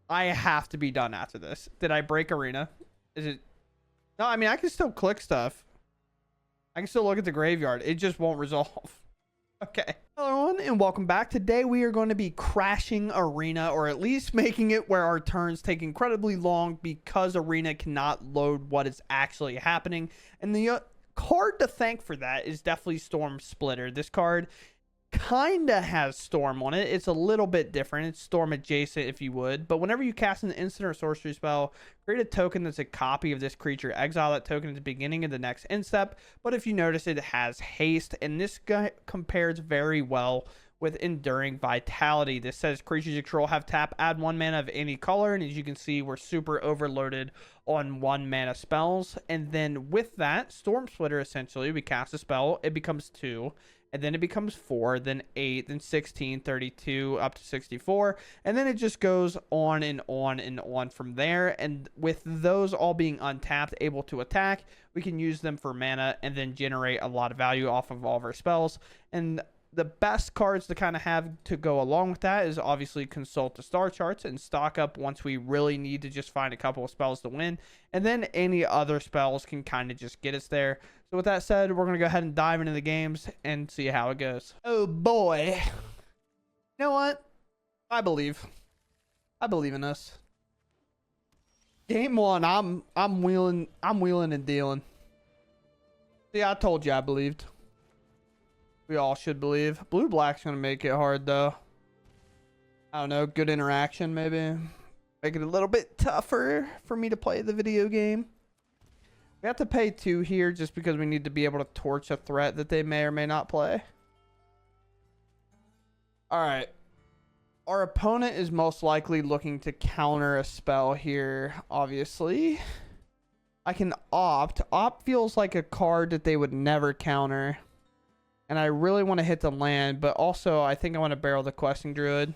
I have to be done after this. Did I break Arena? Is it? No, I mean, I can still click stuff. I can still look at the graveyard. It just won't resolve. Okay. Hello everyone and welcome back. Today we are going to be crashing Arena, or at least making it where our turns take incredibly long because Arena cannot load what is actually happening. And the card to thank for that is definitely Storm Splitter. This card kinda has Storm on it. It's a little bit different. It's Storm adjacent, if you would. But whenever you cast an instant or sorcery spell, create a token that's a copy of this creature. Exile that token at the beginning of the next end step. But if you notice, it has haste, and this guy compares very well with Enduring Vitality. This says creatures you control have tap, add 1 mana of any color, and as you can see, we're super overloaded on 1 mana spells. And then with that, Storm Splitter, essentially, we cast a spell, it becomes 2. And then it becomes 4, then 8, then 16, 32, up to 64. And then it just goes on and on and on from there. And with those all being untapped, able to attack, we can use them for mana and then generate a lot of value off of all of our spells. And the best cards to kind of have to go along with that is obviously Consult the Star Charts and stock up once we really need to just find a couple of spells to win. And then any other spells can kind of just get us there. So with that said, we're going to go ahead and dive into the games and see how it goes. Oh boy. You know what? I believe in us. Game 1, I'm wheeling and dealing. See, I told you I believed. We all should believe. Blue black's gonna make it hard though. I don't know, good interaction maybe. Make it a little bit tougher for me to play the video game. We have to pay 2 here just because we need to be able to torch a threat that they may or may not play. Alright. Our opponent is most likely looking to counter a spell here, obviously. I can opt. Opt feels like a card that they would never counter. And I really want to hit the land, but also I think I want to barrel the Questing Druid.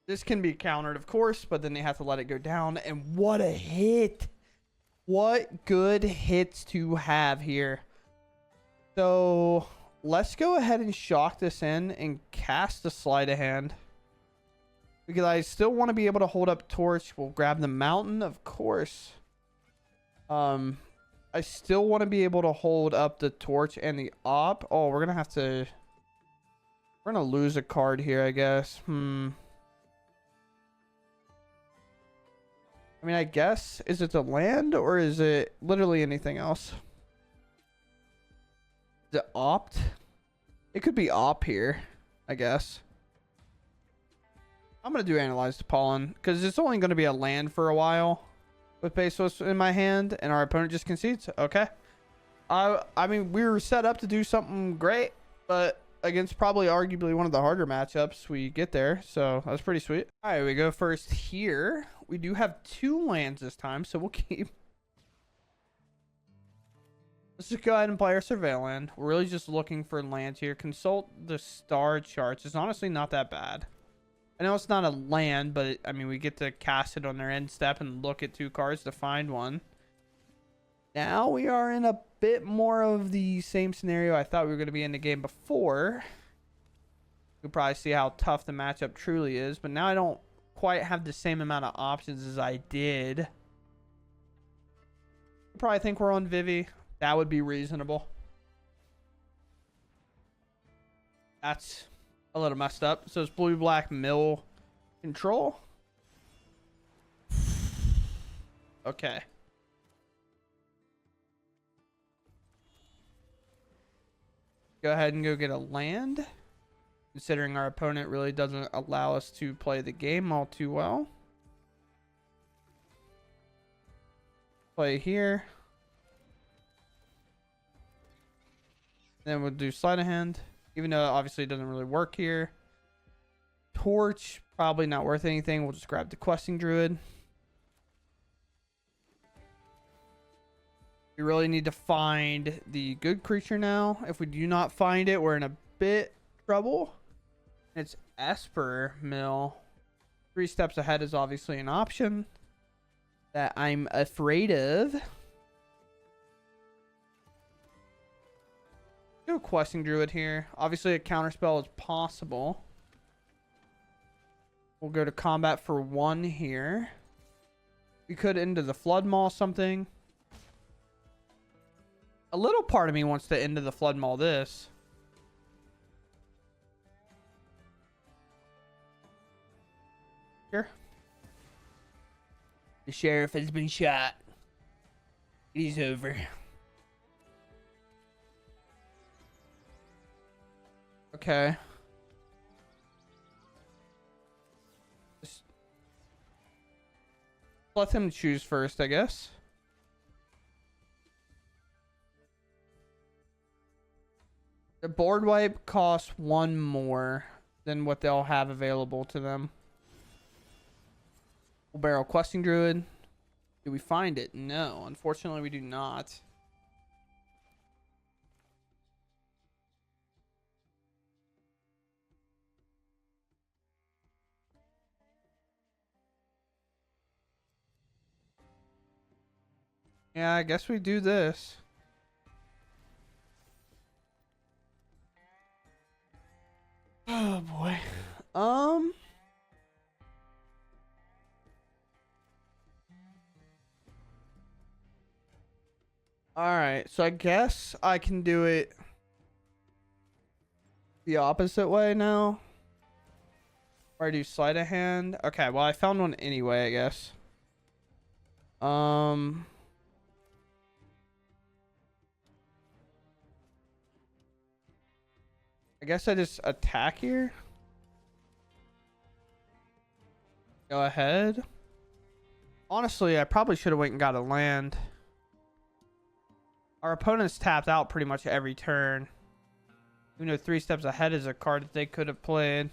This can be countered, of course, but then they have to let it go down. And what a hit. What good hits to have here. So let's go ahead and shock this in and cast the Sleight of Hand. Because I still want to be able to hold up Torch. We'll grab the Mountain, of course. I still want to be able to hold up the Torch and the Op. Oh, we're going to have to... We're going to lose a card here, I guess. I mean, I guess... Is it the land or is it literally anything else? Is it Opt? It could be Op here, I guess. I'm going to do Analyze the Pollen because it's only going to be a land for a while. With Pesos in my hand, and our opponent just concedes. Okay. I mean, we were set up to do something great, but against probably arguably one of the harder matchups, we get there. So that's pretty sweet. All right, we go first here. We do have 2 lands this time, so we'll keep. Let's just go ahead and play our Surveil land. We're really just looking for lands here. Consult the Star Charts. It's honestly not that bad. I know it's not a land, but I mean, we get to cast it on their end step and look at 2 cards to find one. Now we are in a bit more of the same scenario I thought we were going to be in the game before. You'll probably see how tough the matchup truly is, but now I don't quite have the same amount of options as I did. You probably think we're on Vivi. That would be reasonable. That's a little messed up. So it's blue-black mill control. Okay. Go ahead and go get a land. Considering our opponent really doesn't allow us to play the game all too well. Play here. Then we'll do Sleight of Hand. Even though obviously it doesn't really work here. Torch, probably not worth anything. We'll just grab the Questing Druid. We really need to find the good creature now. If we do not find it, we're in a bit trouble. It's Esper Mill. 3 steps ahead is obviously an option that I'm afraid of. Do a Questing Druid here. Obviously a counterspell is possible. We'll go to combat for 1 here. We could into the Flood Maul something. A little part of me wants to into the Flood Maul this. Sure. The sheriff has been shot. It is over. Okay. Just let him choose first, I guess. The board wipe costs 1 more than what they'll have available to them. Barrel questing druid. Do we find it? No, unfortunately we do not. Yeah, I guess we do this. Oh boy. Alright, so I guess I can do it the opposite way now. Or I do sleight of hand. Okay, well I found one anyway, I guess. I guess I just attack here. Go ahead. Honestly, I probably should have went and got a land. Our opponent's tapped out pretty much every turn. You know, 3 steps ahead is a card that they could have played.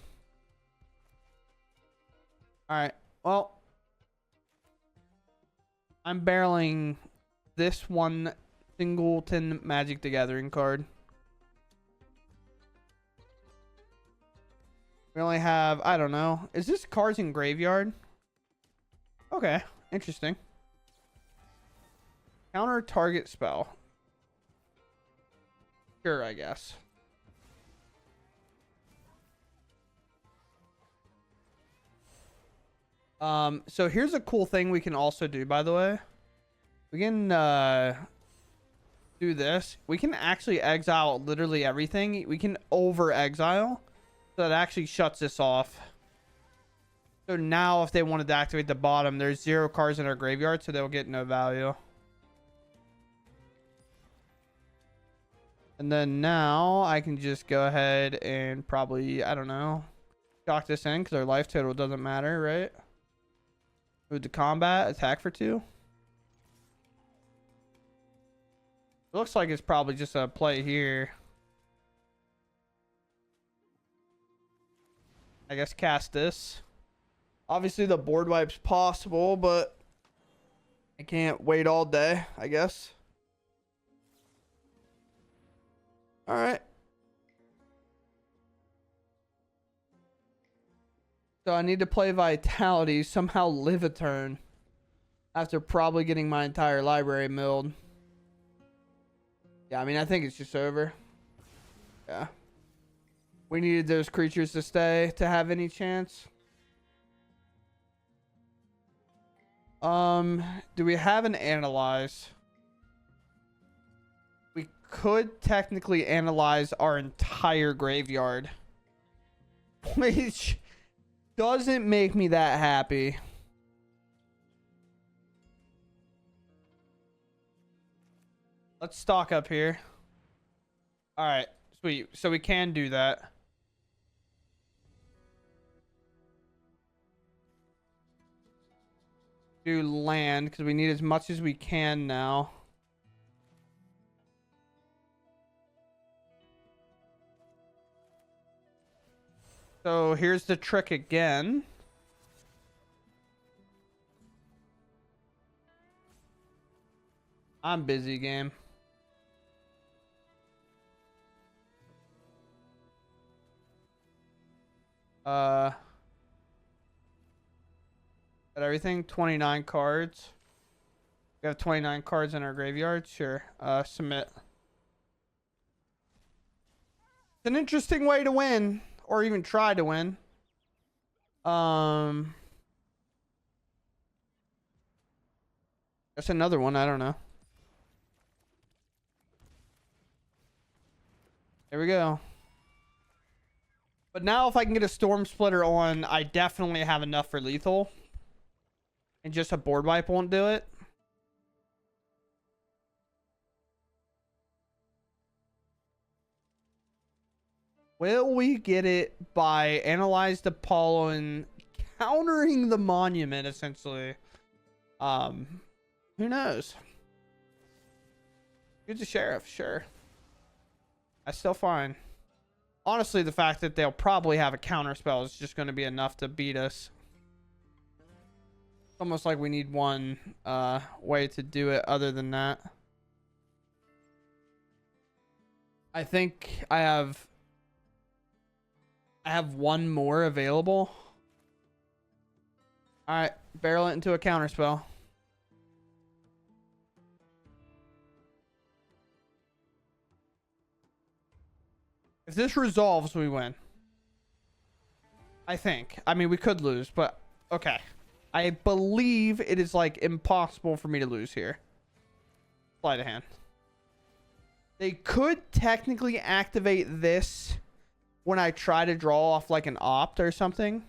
Alright, well. I'm barreling this one singleton Magic the Gathering card. We only have, I don't know. Is this cards in graveyard? Okay, interesting. Counter target spell. Sure, I guess. So here's a cool thing we can also do, by the way. We can do this. We can actually exile literally everything. We can over exile. So that actually shuts this off. So now if they wanted to activate the bottom, there's 0 cards in our graveyard, so they'll get no value. And then now I can just go ahead and probably, I don't know, shock this in because our life total doesn't matter, right? Move to combat, attack for 2. It looks like it's probably just a play here. I guess cast this. Obviously the board wipe's possible, but I can't wait all day, I guess. Alright. So I need to play Vitality, somehow live a turn. After probably getting my entire library milled. Yeah, I mean, I think it's just over. Yeah. We needed those creatures to stay to have any chance. Do we have an analyze? We could technically analyze our entire graveyard. Which doesn't make me that happy. Let's stock up here. Alright, sweet. So we can do that. Do land because we need as much as we can now. So here's the trick again. I'm busy, game. Got everything. 29 cards. We have 29 cards in our graveyard. Sure. Submit. It's an interesting way to win, or even try to win. That's another one. I don't know. There we go. But now if I can get a Storm Splitter on, I definitely have enough for lethal. And just a board wipe won't do it. Will we get it by Analyze the Pollen, countering the Monument, essentially? Who knows? Good to Sheriff, sure. That's still fine. Honestly, the fact that they'll probably have a counter spell is just going to be enough to beat us. It's almost like we need one way to do it other than that. I think I have one more available. Alright, barrel it into a counter spell. If this resolves, we win. I think. I mean, we could lose, but okay. I believe it is like impossible for me to lose here. Sleight of hand. They could technically activate this when I try to draw off like an opt or something.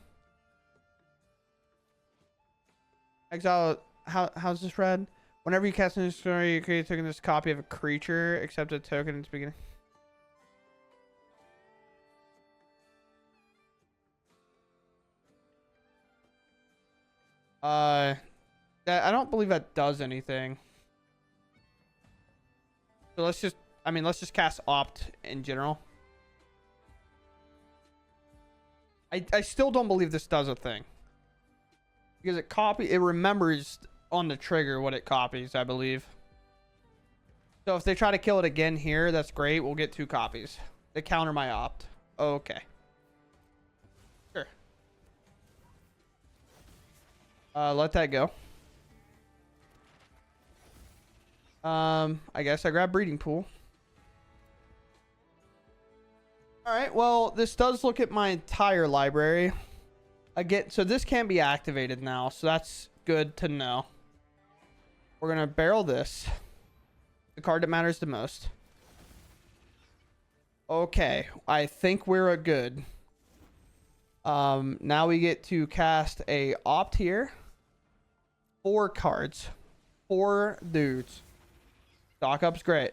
Exile. How's this read? Whenever you cast a new story, you create a token this copy of a creature, except a token in its beginning. I don't believe that does anything. So let's just, let's just cast opt in general. I still don't believe this does a thing. Because it remembers on the trigger what it copies, I believe. So if they try to kill it again here, that's great. We'll get 2 copies. They counter my opt. Okay. Sure. Let that go. I guess I grab Breeding Pool. Alright, well, this does look at my entire library. Again, so this can't be activated now, so that's good to know. We're gonna barrel this. The card that matters the most. Okay, I think we're a good. Now we get to cast a opt here. 4 cards. 4 dudes. Stock up's great.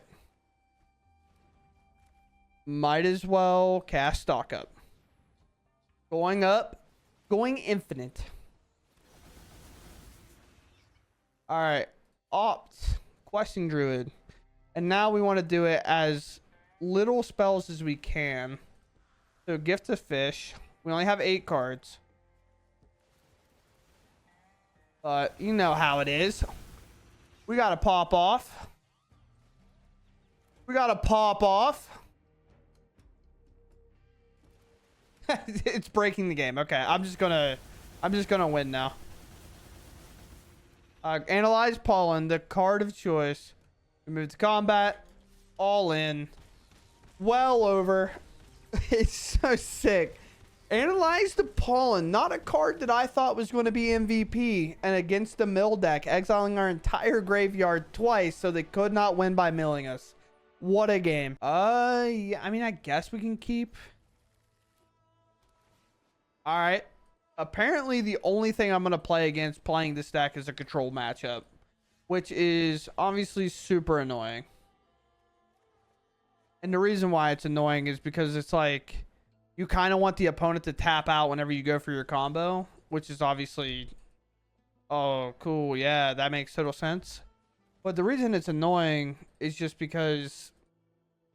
Might as well cast stock up. Going up. Going infinite. Alright. Opt. Questing Druid. And now we want to do it as little spells as we can. So Gift of Fish. We only have 8 cards. But you know how it is. We gotta pop off. We gotta pop off. It's breaking the game. Okay, I'm just gonna win now. Analyze Pollen, the card of choice. Remove to combat. All in. Well over. It's so sick. Analyze the Pollen, not a card that I thought was going to be MVP. And against the mill deck, exiling our entire graveyard twice so they could not win by milling us. What a game. Yeah, I mean, I guess we can keep. Alright. Apparently, the only thing I'm going to play against playing this deck is a control matchup. Which is obviously super annoying. And the reason why it's annoying is because it's like, you kind of want the opponent to tap out whenever you go for your combo. Which is obviously, oh, cool. Yeah, that makes total sense. But the reason it's annoying is just because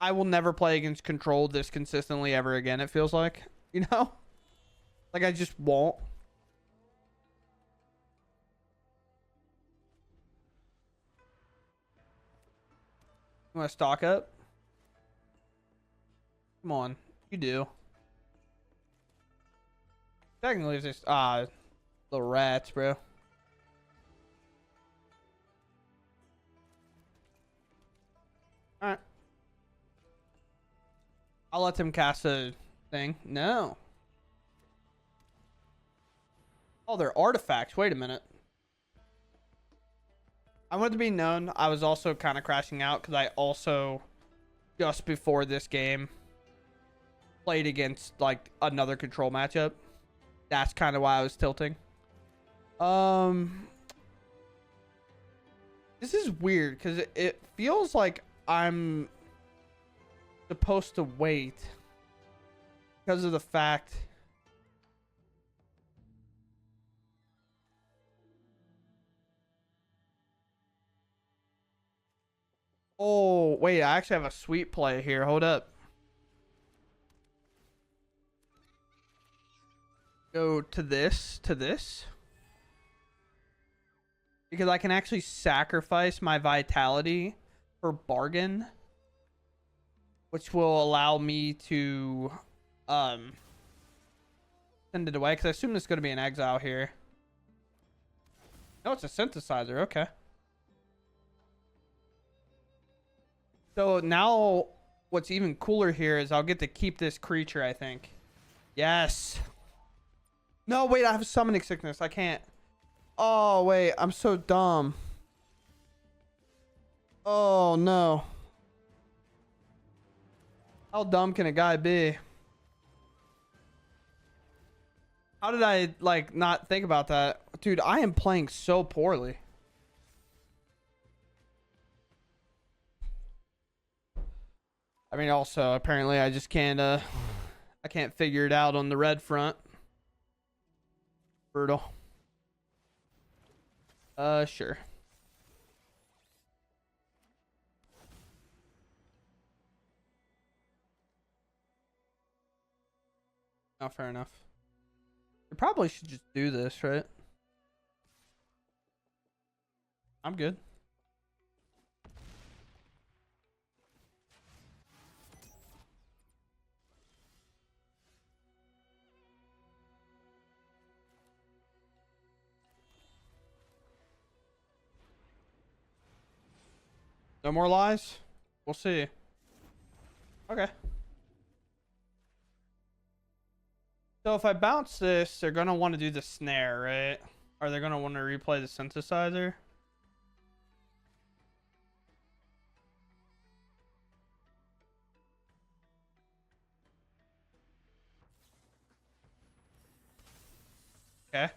I will never play against control this consistently ever again, it feels like. You know? Like, I just won't. You want to stock up? Come on. You do. Technically, it's just, little rats, bro. Alright. I'll let them cast a thing. No. Oh, they're artifacts. Wait a minute. I want it to be known I was also kind of crashing out because I also, just before this game, played against like another control matchup. That's kind of why I was tilting. This is weird because it feels like I'm supposed to wait because of the fact. Oh, wait, I actually have a sweet play here. Hold up. Go to this, because I can actually sacrifice my vitality for bargain, which will allow me to send it away, because I assume there's going to be an exile here. No, it's a synthesizer. Okay. So now what's even cooler here is I'll get to keep this creature, I think. Yes. No, wait, I have summoning sickness. I can't. Oh, wait, I'm so dumb. Oh, no. How dumb can a guy be? How did I, like, not think about that? Dude, I am playing so poorly. I mean, also, apparently I just can't, I can't figure it out on the red front. Brutal. Sure. Oh, fair enough. We probably should just do this, right? I'm good. No more lies? We'll see. Okay. So if I bounce this, they're going to want to do the snare, right? Or they're going to want to replay the synthesizer. Okay.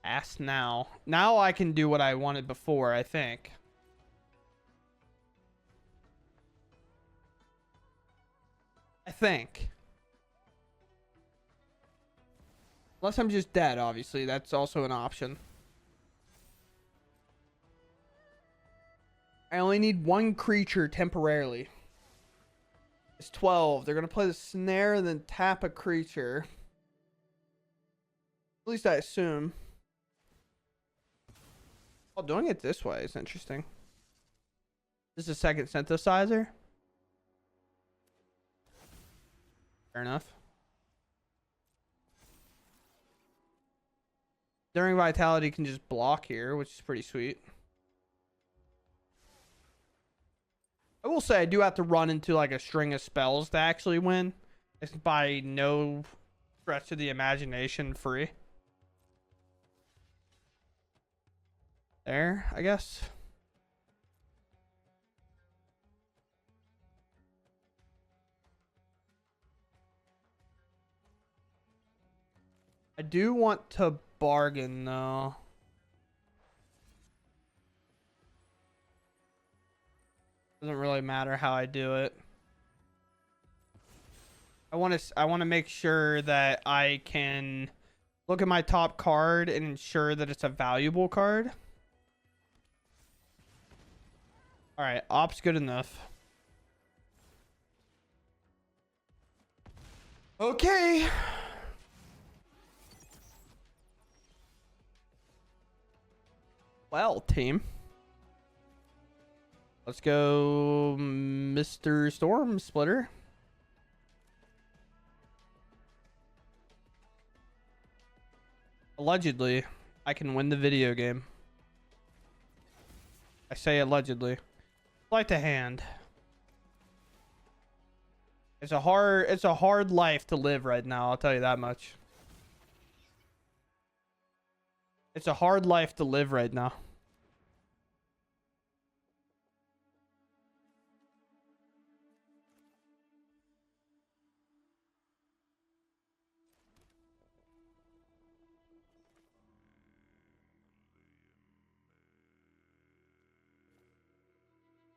Ask now. Now I can do what I wanted before, I think. Unless I'm just dead, obviously. That's also an option. I only need one creature temporarily. It's 12. They're going to play the snare and then tap a creature. At least I assume. Oh, doing it this way is interesting. This is a second synthesizer. Fair enough. During vitality can just block here, which is pretty sweet. I will say I do have to run into like a string of spells to actually win. It's by no stretch of the imagination free. There, I guess. I do want to bargain though. Doesn't really matter how I do it. I want to make sure that I can look at my top card and ensure that it's a valuable card. All right, op's good enough. Okay. Well, team. Let's go, Mr. Storm Splitter. Allegedly, I can win the video game. I say allegedly. Light to hand. It's a hard life to live right now, I'll tell you that much. It's a hard life to live right now.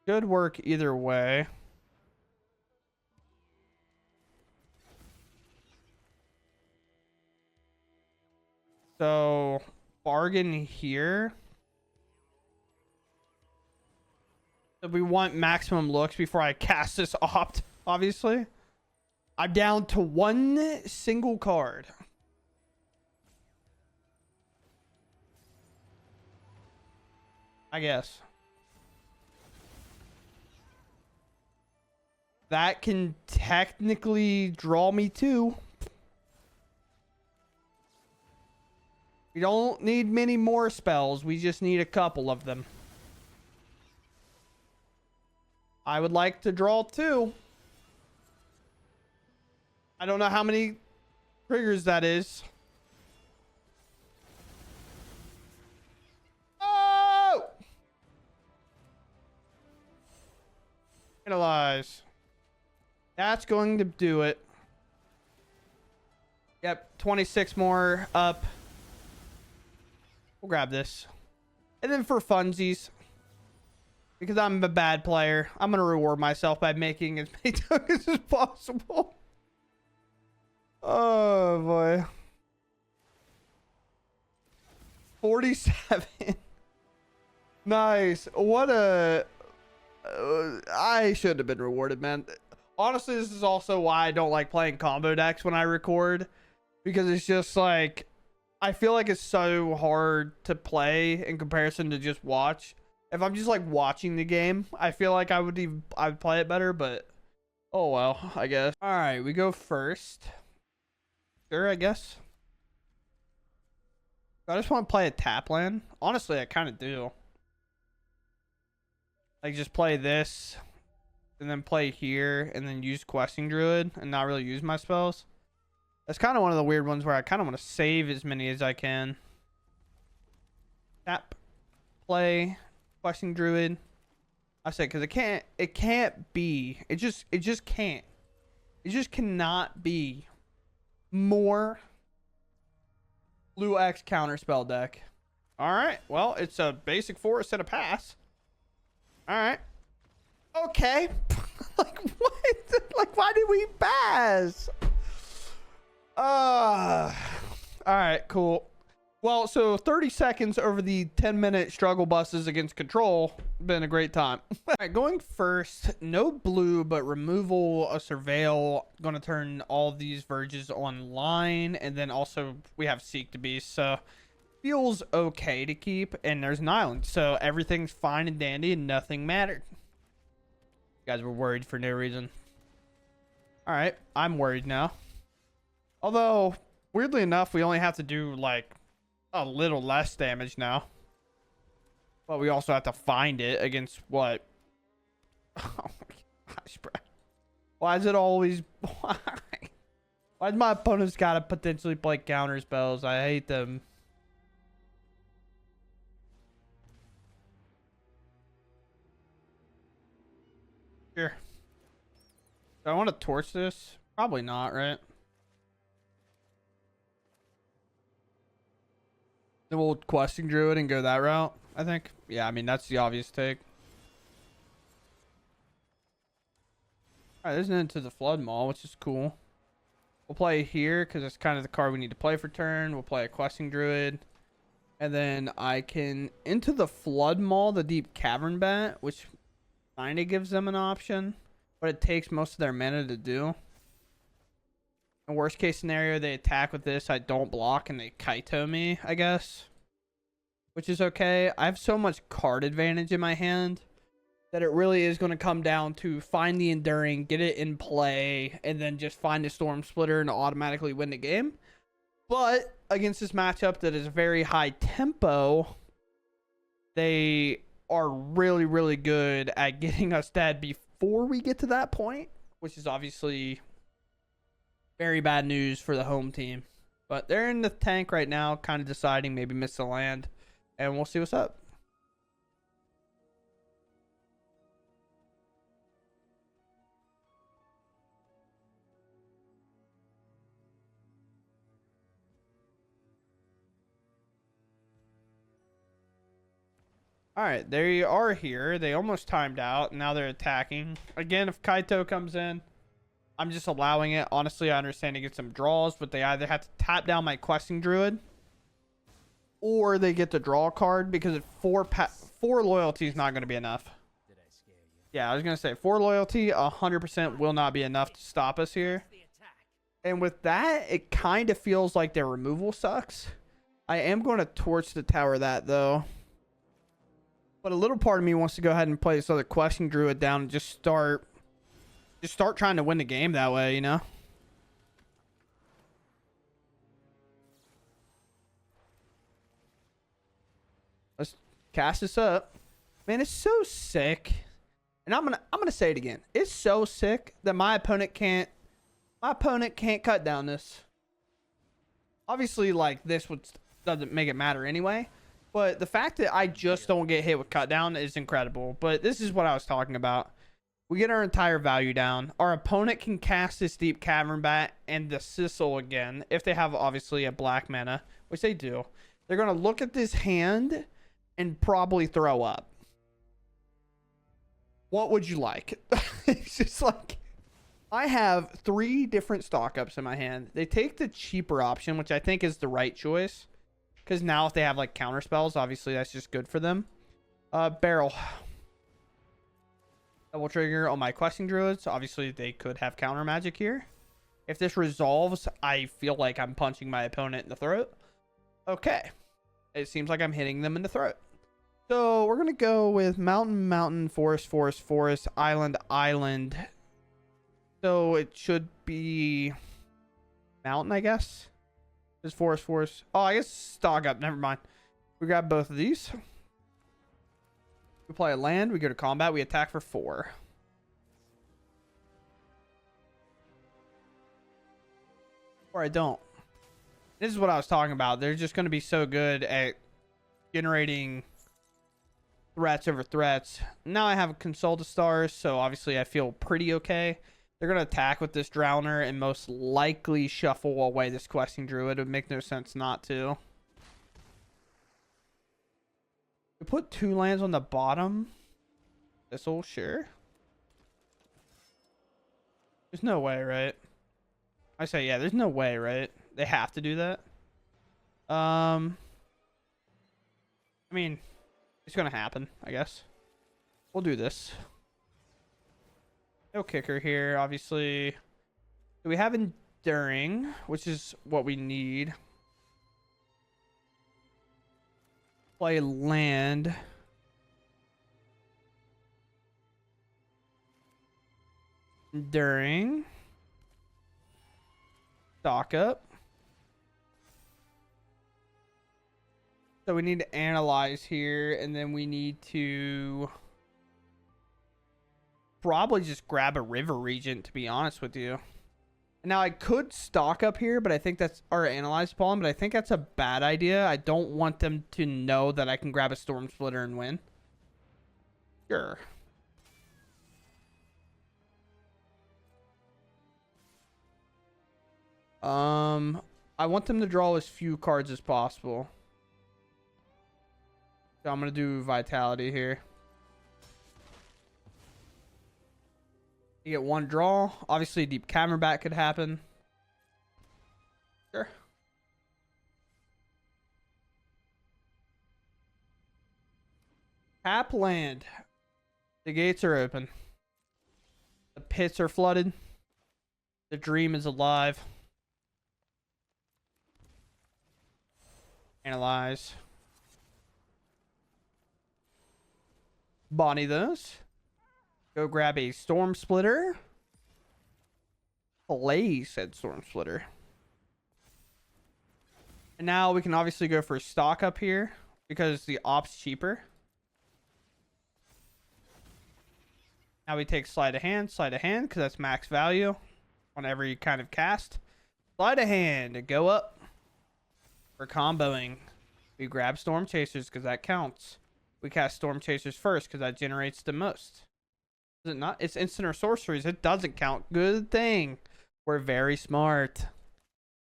Should work either way. So, bargain here. So we want maximum looks before I cast this opt, obviously. I'm down to one single card. I guess. That can technically draw me two. We don't need many more spells. We just need a couple of them. I would like to draw two. I don't know how many triggers that is. Oh! Analyze. That's going to do it. Yep, 26 more up. We'll grab this. And then for funsies, because I'm a bad player, I'm going to reward myself by making as many tokens as possible. Oh, boy. 47. Nice. What a... I should have been rewarded, man. Honestly, this is also why I don't like playing combo decks when I record. Because it's just like... I feel like it's so hard to play in comparison to just watch. If I'm just like watching the game, I feel like I would play it better, but oh well, I guess. All right, we go first. Sure, I guess. I just want to play a tap land. Honestly, I kind of do. Like just play this and then play here and then use Questing Druid and not really use my spells. That's kind of one of the weird ones where I kind of want to save as many as I can. Tap, play, Questing Druid. I said because it can't be. It just can't. It just cannot be more blue X counterspell deck. All right. Well, it's a basic forest and a pass. All right. Okay. Like what? Like why did we pass? All right, cool. Well, so 30 seconds over the 10-minute struggle buses against control. Been a great time. All right, going first, no blue, but removal, a surveil. Going to turn all these verges online. And then also we have Seek to Beast. So feels okay to keep. And there's an island. So everything's fine and dandy and nothing mattered. You guys were worried for no reason. All right, I'm worried now. Although, weirdly enough, we only have to do, like, a little less damage now. But we also have to find it against what? Oh my gosh, bro. Why is it always... Why? Why's my opponent's got to potentially play counter spells? I hate them. Sure. Do I want to torch this? Probably not, right? Then we'll Questing Druid and go that route, I think. Yeah, I mean, that's the obvious take. Alright, there's an into the Flood Maul, which is cool. We'll play here, because it's kind of the card we need to play for turn. We'll play a Questing Druid. And then I can into the Flood Maul, the Deep Cavern Bat, which kind of gives them an option. But it takes most of their mana to do. In worst case scenario, they attack with this. I don't block and they Kaito me, I guess. Which is okay. I have so much card advantage in my hand that it really is going to come down to find the Enduring, get it in play, and then just find a Storm Splitter and automatically win the game. But against this matchup that is very high tempo, they are really, really good at getting us dead before we get to that point. which is obviously very bad news for the home team. But they're in the tank right now, kind of deciding maybe miss the land, and we'll see what's up. All right, they are here. They almost timed out. Now they're attacking. Again, if Kaito comes in, I'm just allowing it. Honestly, I understand to get some draws, but they either have to tap down my questing druid or they get to draw a card because at four loyalty is not going to be enough. Yeah, I was going to say 4 loyalty, 100% will not be enough to stop us here. And with that, it kind of feels like their removal sucks. I am going to torch the tower that, though. But a little part of me wants to go ahead and play this other questing druid down and just start trying to win the game that way, you know? Let's cast this up. Man, it's so sick. And I'm gonna say it again. It's so sick that my opponent can't cut down this. Obviously, like, this doesn't make it matter anyway. But the fact that I just don't get hit with cut down is incredible. But this is what I was talking about. We get our entire value down. Our opponent can cast this Deep Cavern Bat and the Sissel again. If they have, obviously, a black mana, which they do. They're going to look at this hand and probably throw up. What would you like? It's just like, I have 3 different stock ups in my hand. They take the cheaper option, which I think is the right choice. Because now if they have like counter spells, obviously that's just good for them. Barrel. Double trigger on my questing druids. Obviously they could have counter magic here. If this resolves, I feel like I'm punching my opponent in the throat. Okay. It seems like I'm hitting them in the throat. So we're going to go with mountain, mountain, forest, forest, forest, island, island. So it should be mountain, I guess. Is forest, forest. Oh, I guess stock up. Never mind. We grab both of these. We play a land. We go to combat. We attack for 4. Or I don't. This is what I was talking about. They're just going to be so good at generating threats over threats. Now I have a Consult of Stars, so obviously I feel pretty okay. They're going to attack with this Drowner and most likely shuffle away this questing druid. It would make no sense not to. We put 2 lands on the bottom. This'll, sure. There's no way, right? I say, yeah, there's no way, right? They have to do that. I mean, it's going to happen, I guess. We'll do this. No kicker here, obviously. So we have Enduring, which is what we need. Play land. Enduring. Stock up. So we need to analyze here, and then we need to probably just grab a River Regent, to be honest with you. Now I could stock up here, but I think that's our analyze pawn, but I think that's a bad idea. I don't want them to know that I can grab a Storm Splitter and win. Sure. I want them to draw as few cards as possible. So I'm gonna do Vitality here. You get 1 draw. Obviously, Deep Cavern Bat could happen. Sure. Tap land. The gates are open. The pits are flooded. The dream is alive. Analyze. Bonnie those. Go grab a Storm Splitter. Play said Storm Splitter. And now we can obviously go for a stock up here because the op's cheaper. Now we take sleight of hand, because that's max value on every kind of cast. Sleight of hand to go up. For comboing, we grab Storm Chasers because that counts. We cast Storm Chasers first because that generates the most. Is it not? It's instant or sorceries. It doesn't count. Good thing. We're very smart.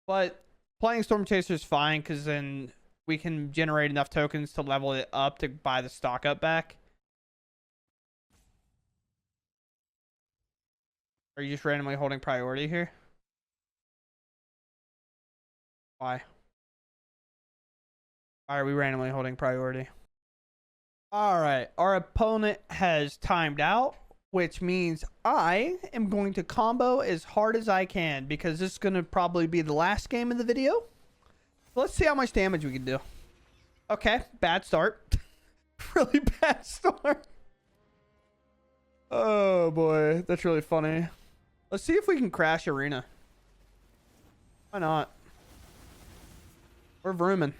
But playing Storm Chasers is fine because then we can generate enough tokens to level it up to buy the stock up back. Are you just randomly holding priority here? Why? Why are we randomly holding priority? Alright, our opponent has timed out, which means I am going to combo as hard as I can because this is going to probably be the last game of the video. Let's see how much damage we can do. Okay, bad start. Really bad start. Oh boy, that's really funny. Let's see if we can crash Arena. Why not? We're vrooming.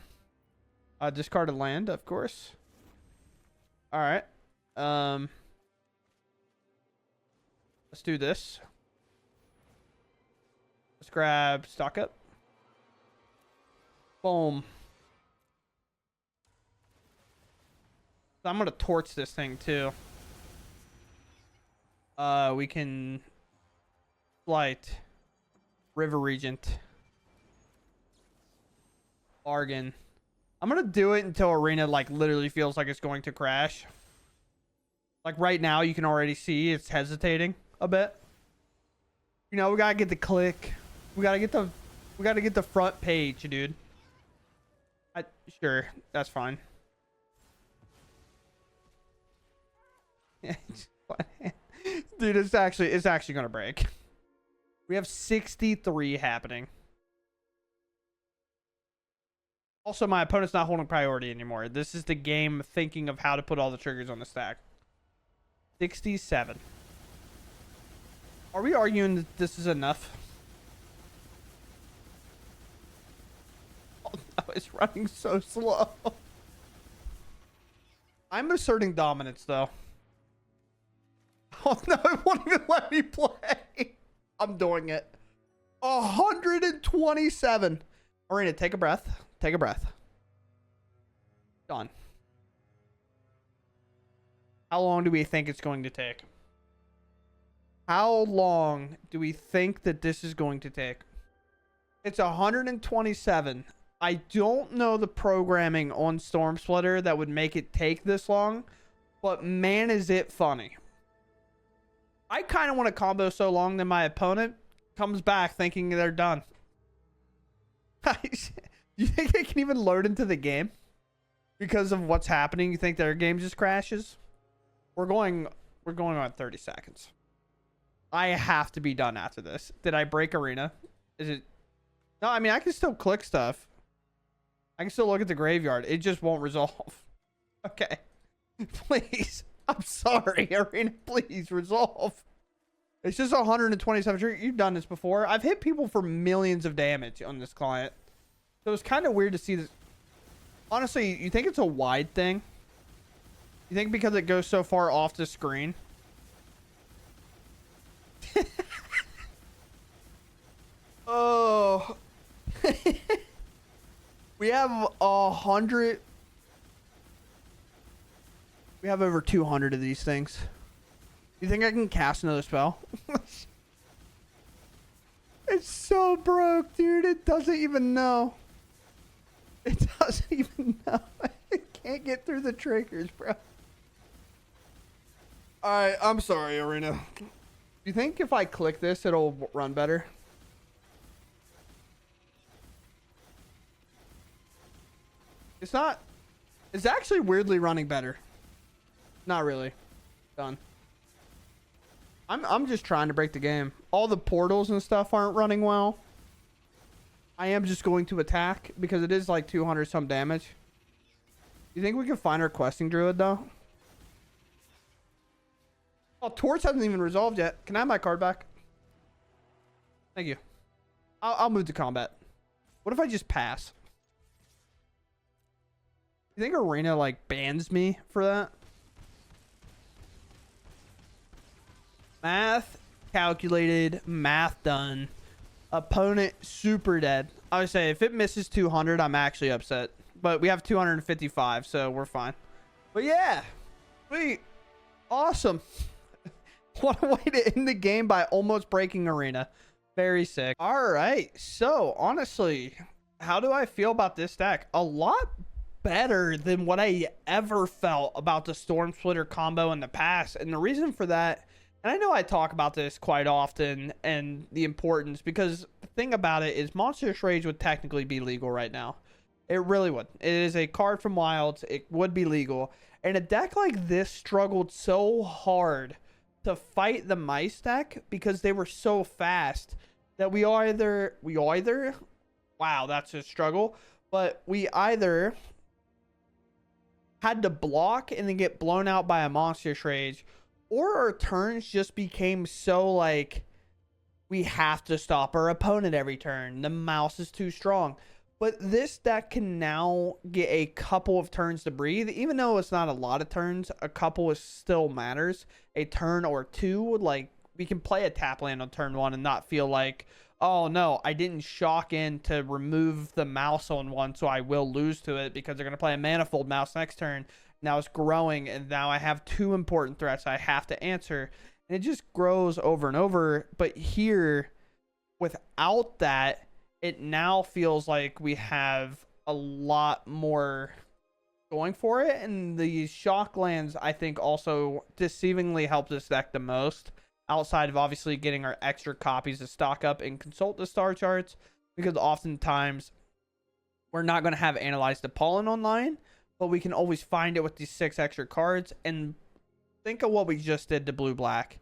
Discarded land, of course. All right. Let's do this. Let's grab stock up. Boom. So I'm gonna torch this thing too. We can flight River Regent. Bargain. I'm gonna do it until Arena like literally feels like it's going to crash. Like right now, you can already see it's hesitating a bit. You know, we gotta get the click. We gotta get the front page, dude. Sure, that's fine. Dude, it's actually gonna break. We have 63 happening. Also, my opponent's not holding priority anymore. This is the game thinking of how to put all the triggers on the stack. 67. Are we arguing that this is enough? Oh no, it's running so slow. I'm asserting dominance, though. Oh no, it won't even let me play. I'm doing it. 127. Arena, take a breath. Take a breath. Done. How long do we think it's going to take? How long do we think that this is going to take? It's 127. I don't know the programming on Storm Splitter that would make it take this long, but man, is it funny. I kind of want to combo so long that my opponent comes back thinking they're done. You think they can even load into the game because of what's happening? You think their game just crashes? We're going on 30 seconds. I have to be done after this. Did I break Arena? Is it? No, I mean, I can still click stuff. I can still look at the graveyard. It just won't resolve. Okay. Please. I'm sorry, Arena. Please resolve. It's just 127. You've done this before. I've hit people for millions of damage on this client. So it's kind of weird to see this. Honestly, you think it's a wide thing? You think because it goes so far off the screen? Oh. We have 100. We have over 200 of these things. You think I can cast another spell? It's so broke, dude. It doesn't even know. It doesn't even know. It can't get through the triggers, bro. Alright, I'm sorry, Arena. Do you think if I click this, it'll run better? It's not. It's actually weirdly running better. Not really. Done. I'm just trying to break the game. All the portals and stuff aren't running well. I am just going to attack because it is like 200 some damage. You think we can find our questing druid though? Oh, Torch hasn't even resolved yet. Can I have my card back? Thank you. I'll move to combat. What if I just pass? You think Arena like bans me for that? Math calculated, math done. Opponent super dead. I would say if it misses 200, I'm actually upset. But we have 255, so we're fine. But yeah, sweet. Awesome. What a way to end the game by almost breaking Arena. Very sick. All right. So, honestly, how do I feel about this deck? A lot better than what I ever felt about the Storm Splitter combo in the past. And the reason for that, and I know I talk about this quite often and the importance, because the thing about it is Monstrous Rage would technically be legal right now. It really would. It is a card from Wilds. It would be legal. And a deck like this struggled so hard to fight the Mice deck because they were so fast that we either wow, that's a struggle, but we either had to block and then get blown out by a Monstrous Rage, or our turns just became so like we have to stop our opponent every turn. The mouse is too strong. But this deck can now get a couple of turns to breathe. Even though it's not a lot of turns, a couple still matters. A turn or two, like we can play a tap land on turn 1 and not feel like, oh no, I didn't shock in to remove the mouse on one, so I will lose to it because they're going to play a Manifold Mouse next turn. Now it's growing, and now I have 2 important threats I have to answer. And it just grows over and over. But here, without that, it now feels like we have a lot more going for it. And the shock lands, I think, also deceivingly help this deck the most, outside of obviously getting our extra copies to stock up and consult the star charts, because oftentimes we're not going to have Analyze the Pollen online, but we can always find it with these 6 extra cards. And think of what we just did to blue-black.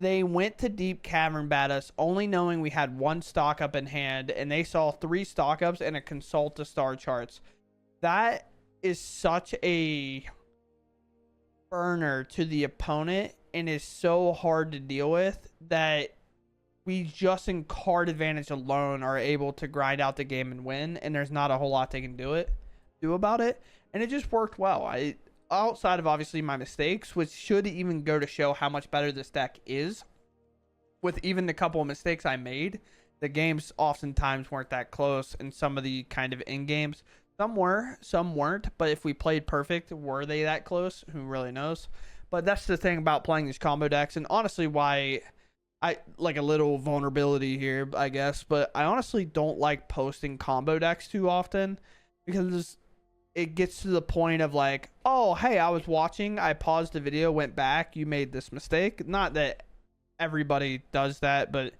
They went to Deep Cavern bat us, only knowing we had 1 stock up in hand, and they saw 3 stock ups and a consult the star charts. That is such a burner to the opponent and is so hard to deal with that we just in card advantage alone are able to grind out the game and win, and there's not a whole lot they can do about it. And it just worked well. Outside of obviously my mistakes, which should even go to show how much better this deck is. With even the couple of mistakes I made, the games oftentimes weren't that close, and some of the kind of in games, some were, some weren't. But if we played perfect, were they that close? Who really knows? But that's the thing about playing these combo decks, and honestly why I like a little vulnerability here, I guess, but I honestly don't like posting combo decks too often, because it gets to the point of like, oh, hey, I was watching, I paused the video, went back, you made this mistake. Not that everybody does that, but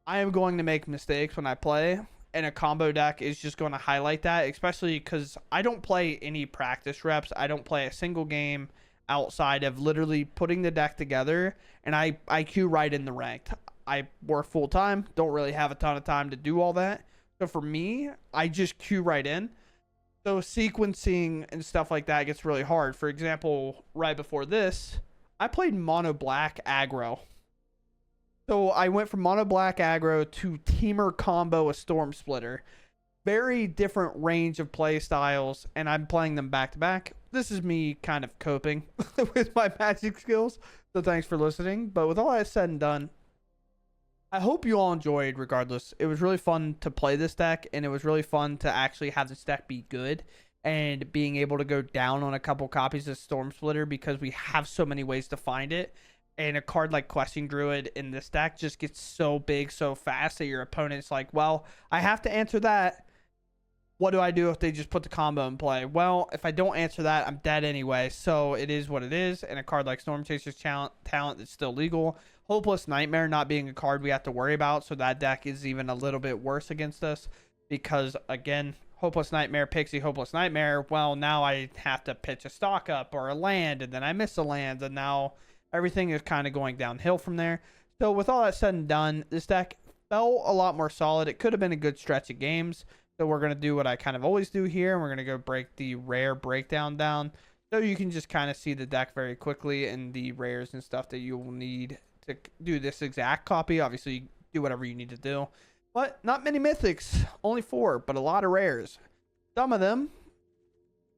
I am going to make mistakes when I play, and a combo deck is just going to highlight that, especially because I don't play any practice reps. I don't play a single game outside of literally putting the deck together, and I queue right in the ranked. I work full time, don't really have a ton of time to do all that. So for me, I just queue right in. So sequencing and stuff like that gets really hard. For example, right before this, I played mono black aggro. So I went from mono black aggro to teamer combo a Storm Splitter. Very different range of play styles, and I'm playing them back to back. This is me kind of coping with my Magic skills. So thanks for listening. But with all that said and done, I hope you all enjoyed regardless. It was really fun to play this deck, and it was really fun to actually have this deck be good and being able to go down on a couple copies of Storm Splitter because we have so many ways to find it. And a card like Questing Druid in this deck just gets so big so fast that your opponent's like, well, I have to answer that. What do I do if they just put the combo in play? Well, if I don't answer that, I'm dead anyway. So it is what it is. And a card like Storm Chaser's talent that's still legal. Hopeless Nightmare not being a card we have to worry about, so that deck is even a little bit worse against us because, again, Hopeless Nightmare, Pixie, Hopeless Nightmare, well, now I have to pitch a stock up or a land, and then I miss a land, and now everything is kind of going downhill from there. So with all that said and done, this deck felt a lot more solid. It could have been a good stretch of games, so we're going to do what I kind of always do here, and we're going to go break the rare breakdown down, so you can just kind of see the deck very quickly and the rares and stuff that you will need to do this exact copy. Obviously, do whatever you need to do. But not many mythics. Only 4, but a lot of rares. Some of them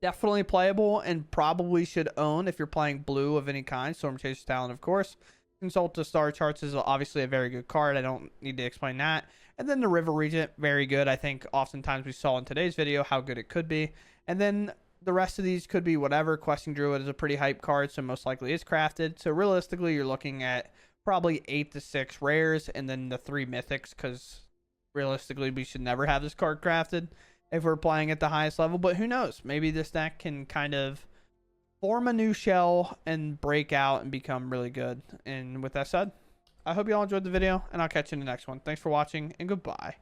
definitely playable and probably should own if you're playing blue of any kind. Storm Chaser's Talent, of course. Consult the Star Charts is obviously a very good card. I don't need to explain that. And then the River Regent, very good. I think oftentimes we saw in today's video how good it could be. And then the rest of these could be whatever. Questing Druid is a pretty hype card, so most likely is crafted. So realistically, you're looking at probably 8 to 6 rares and then the 3 mythics, because realistically, we should never have this card crafted if we're playing at the highest level. But who knows? Maybe this deck can kind of form a new shell and break out and become really good. And with that said, I hope you all enjoyed the video, and I'll catch you in the next one. Thanks for watching, and goodbye.